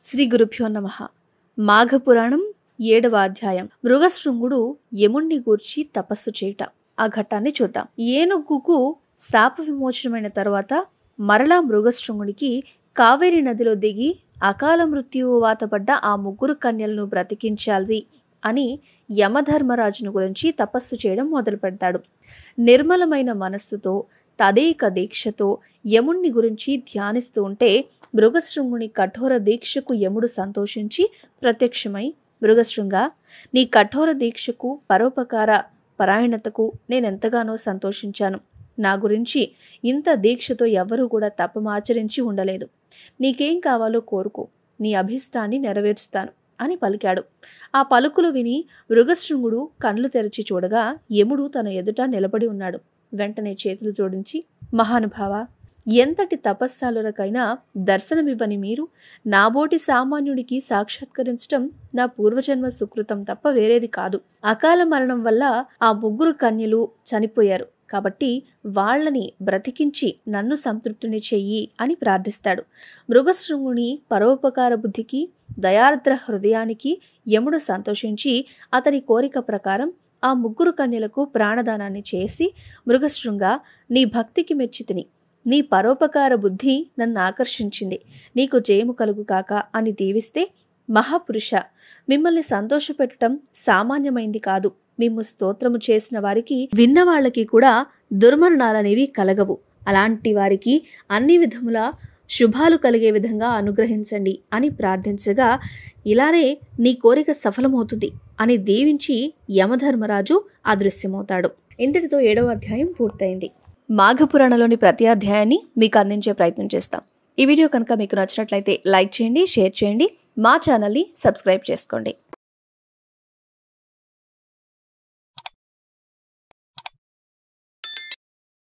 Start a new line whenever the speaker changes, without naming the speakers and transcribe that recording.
శ్రీ గురుభ్యో నమః. మాఘపురాణం 7వ అధ్యాయం. మృగశృంగుడు యముణ్ణి గూర్చి తపస్సు చేయుట. ఆ ఘట్టాన్ని చూద్దాం. ఏనుగుకు శాప విమోచనమైన తర్వాత మరలా మృగశృంగునికి కావేరి నదిలో దిగి అకాల మృత్యువు వాతపడ్డ ఆ 3 కన్యలను బ్రతికించాలి అని యమధర్మరాజును గురించి తపస్సు చేయడం మొదలు పెడతాడు. నిర్మలమైన మనస్సుతో తదేక దీక్షతో యముణ్ణి గురించి ధ్యానిస్తూ ఉంటే మృగశృంగుని కఠోర దీక్షకు యముడు సంతోషించి ప్రత్యక్షమై, మృగశృంగ, నీ కఠోర దీక్షకు పరోపకార పరాయణతకు నేనెంతగానో సంతోషించాను. నా గురించి ఇంత దీక్షతో ఎవ్వరూ కూడా తపమాచరించి ఉండలేదు. నీకేం కావాలో కోరుకో, నీ అభీష్టాన్ని నెరవేర్చుతాను అని పలికాడు. ఆ పలుకులు విని మృగశృంగుడు కళ్ళు తెరిచి చూడగా యముడు తన ఎదుట నిలబడి ఉన్నాడు. వెంటనే చేతులు జోడించి, మహానుభావ, ఎంతటి తపస్సాలురకైనా దర్శనమివ్వని మీరు నాబోటి సామాన్యుడికి సాక్షాత్కరించటం నా పూర్వజన్మ సుకృతం తప్ప వేరేది కాదు. అకాల మరణం వల్ల ఆ 3 కన్యలు చనిపోయారు కాబట్టి వాళ్ళని బ్రతికించి నన్ను సంతృప్తిని చెయ్యి అని ప్రార్థిస్తాడు. మృగశృంగుని పరోపకార బుద్ధికి, దయార్ద్ర హృదయానికి యముడు సంతోషించి అతని కోరిక ప్రకారం ఆ 3 కన్యలకు ప్రాణదానాన్ని చేసి, మృగశృంగ, నీ భక్తికి మెచ్చితిని, నీ పరోపకార బుద్ధి నన్ను ఆకర్షించింది, నీకు జయము కలుగు కాక అని దీవిస్తే, మహాపురుష, మిమ్మల్ని సంతోషపెట్టడం సామాన్యమైంది కాదు. మిమ్ము స్తోత్రము చేసిన వారికి, విన్న వాళ్ళకి కూడా దుర్మరణాలనేవి కలగవు. అలాంటి వారికి అన్ని విధముల శుభాలు కలిగే విధంగా అనుగ్రహించండి అని ప్రార్థించగా, ఇలానే నీ కోరిక సఫలమవుతుంది అని దీవించి యమధర్మరాజు అదృశ్యమవుతాడు. ఇంతటితో 7వ అధ్యాయం పూర్తయింది. మాఘపురాణంలోని ప్రతి అధ్యాయాన్ని మీకు అందించే ప్రయత్నం చేస్తాం. ఈ వీడియో కనుక మీకు నచ్చినట్లయితే లైక్ చేయండి, షేర్ చేయండి, మా ఛానల్ని సబ్స్క్రైబ్ చేసుకోండి.